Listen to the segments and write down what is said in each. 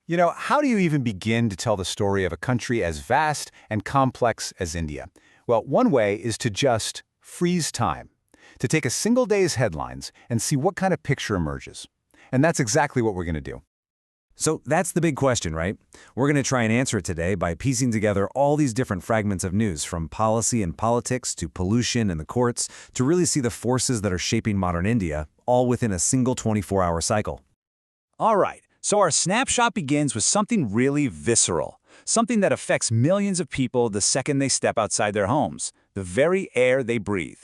How do you even begin to tell the story of a country as vast and complex as India? Well, one way is to just freeze time, to take a single day's headlines and see what kind of picture emerges. And that's exactly what we're going to do. So that's the big question, right? We're going to try and answer it today by piecing together all these different fragments of news, from policy and politics to pollution and the courts, to really see the forces that are shaping modern India, all within a single 24-hour cycle. All right, so our snapshot begins with something really visceral, something that affects millions of people the second they step outside their homes, the very air they breathe.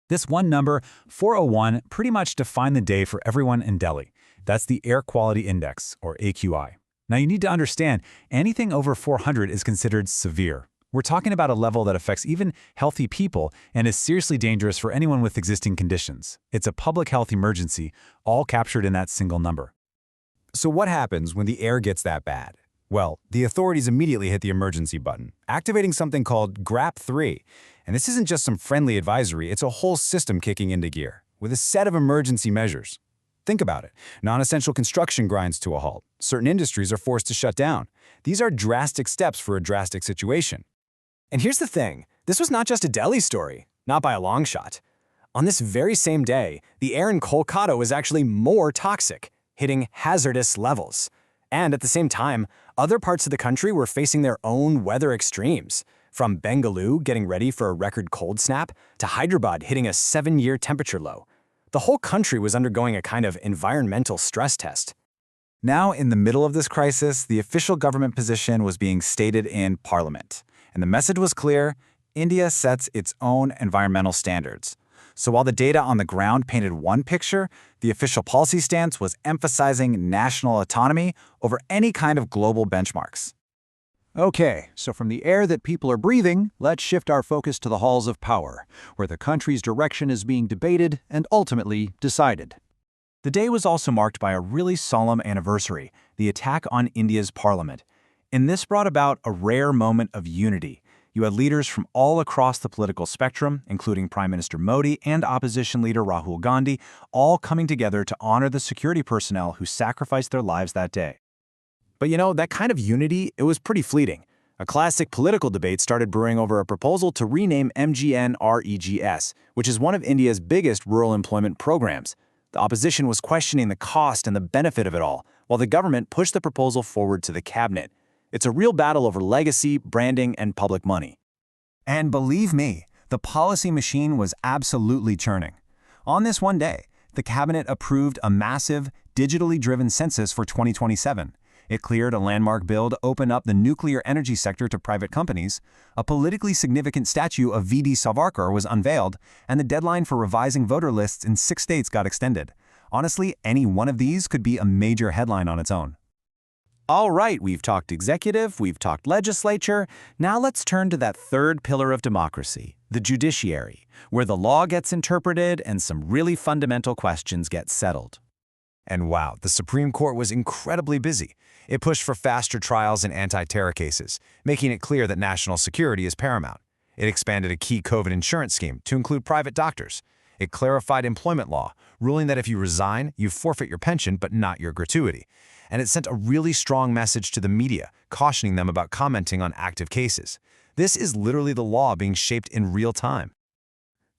This one number, 401, pretty much defined the day for everyone in Delhi. That's the Air Quality Index, or AQI. Now you need to understand, anything over 400 is considered severe. We're talking about a level that affects even healthy people and is seriously dangerous for anyone with existing conditions. It's a public health emergency, all captured in that single number. So what happens when the air gets that bad? Well, the authorities immediately hit the emergency button, activating something called GRAP 3. And this isn't just some friendly advisory, it's a whole system kicking into gear, with a set of emergency measures. Think about it. Non-essential construction grinds to a halt. Certain industries are forced to shut down. These are drastic steps for a drastic situation. And here's the thing, this was not just a Delhi story, not by a long shot. On this very same day, the air in Kolkata was actually more toxic, hitting hazardous levels. And at the same time, other parts of the country were facing their own weather extremes, from Bengaluru getting ready for a record cold snap to Hyderabad hitting a 7-year temperature low. The whole country was undergoing a kind of environmental stress test. Now, in the middle of this crisis, the official government position was being stated in Parliament. And the message was clear: India sets its own environmental standards. So while the data on the ground painted one picture, the official policy stance was emphasizing national autonomy over any kind of global benchmarks. Okay, so from the air that people are breathing, let's shift our focus to the halls of power, where the country's direction is being debated and ultimately decided. The day was also marked by a really solemn anniversary, the attack on India's parliament. And this brought about a rare moment of unity. You had leaders from all across the political spectrum, including Prime Minister Modi and opposition leader Rahul Gandhi, all coming together to honor the security personnel who sacrificed their lives that day. But that kind of unity, it was pretty fleeting. A classic political debate started brewing over a proposal to rename MGNREGS, which is one of India's biggest rural employment programs. The opposition was questioning the cost and the benefit of it all, while the government pushed the proposal forward to the cabinet. It's a real battle over legacy, branding, and public money. And believe me, the policy machine was absolutely churning. On this one day, the cabinet approved a massive, digitally driven census for 2027. It cleared a landmark bill to open up the nuclear energy sector to private companies, a politically significant statue of V.D. Savarkar was unveiled, and the deadline for revising voter lists in 6 states got extended. Honestly, any one of these could be a major headline on its own. All right, we've talked executive, we've talked legislature. Now let's turn to that third pillar of democracy, the judiciary, where the law gets interpreted and some really fundamental questions get settled. And wow, the Supreme Court was incredibly busy. It pushed for faster trials in anti-terror cases, making it clear that national security is paramount. It expanded a key COVID insurance scheme to include private doctors. It clarified employment law, ruling that if you resign, you forfeit your pension but not your gratuity. And it sent a really strong message to the media, cautioning them about commenting on active cases. This is literally the law being shaped in real time.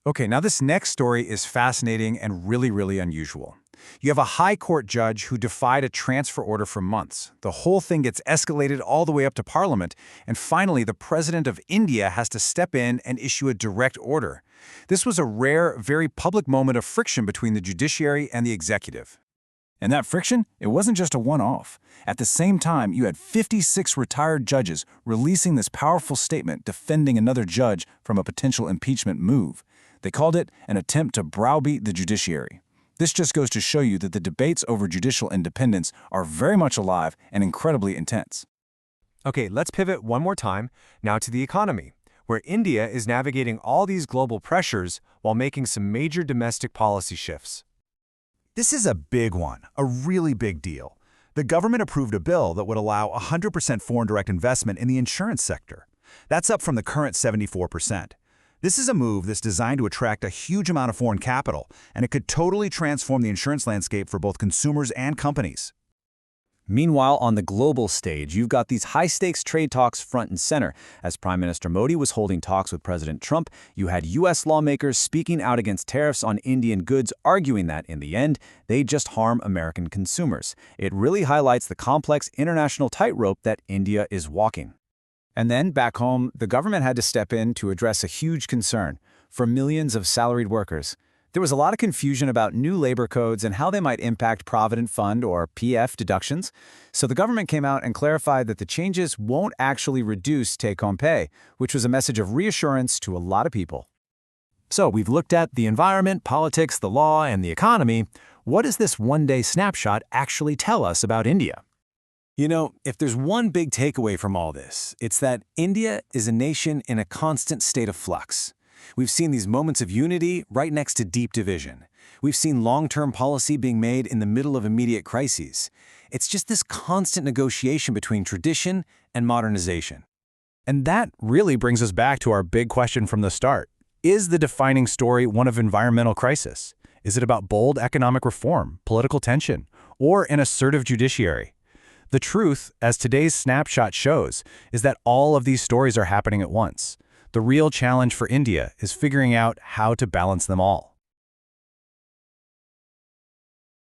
Okay, now this next story is fascinating and really unusual. You have a high court judge who defied a transfer order for months. The whole thing gets escalated all the way up to Parliament, and finally the President of India has to step in and issue a direct order. This was a rare, very public moment of friction between the judiciary and the executive. And that friction, it wasn't just a one-off. At the same time, you had 56 retired judges releasing this powerful statement defending another judge from a potential impeachment move. They called it an attempt to browbeat the judiciary. This just goes to show you that the debates over judicial independence are very much alive and incredibly intense. Okay, let's pivot one more time, now to the economy, where India is navigating all these global pressures while making some major domestic policy shifts. This is a big one, a really big deal. The government approved a bill that would allow 100% foreign direct investment in the insurance sector. That's up from the current 74%. This is a move that's designed to attract a huge amount of foreign capital, and it could totally transform the insurance landscape for both consumers and companies. Meanwhile, on the global stage, you've got these high-stakes trade talks front and center. As Prime Minister Modi was holding talks with President Trump, you had U.S. lawmakers speaking out against tariffs on Indian goods, arguing that, in the end, they just harm American consumers. It really highlights the complex international tightrope that India is walking. And then, back home, the government had to step in to address a huge concern for millions of salaried workers. There was a lot of confusion about new labor codes and how they might impact Provident Fund or PF deductions. So the government came out and clarified that the changes won't actually reduce take-home pay, which was a message of reassurance to a lot of people. So we've looked at the environment, politics, the law, and the economy. What does this one-day snapshot actually tell us about India? You know, if there's one big takeaway from all this, it's that India is a nation in a constant state of flux. We've seen these moments of unity right next to deep division. We've seen long-term policy being made in the middle of immediate crises. It's just this constant negotiation between tradition and modernization. And that really brings us back to our big question from the start. Is the defining story one of environmental crisis? Is it about bold economic reform, political tension, or an assertive judiciary? The truth, as today's snapshot shows, is that all of these stories are happening at once. The real challenge for India is figuring out how to balance them all.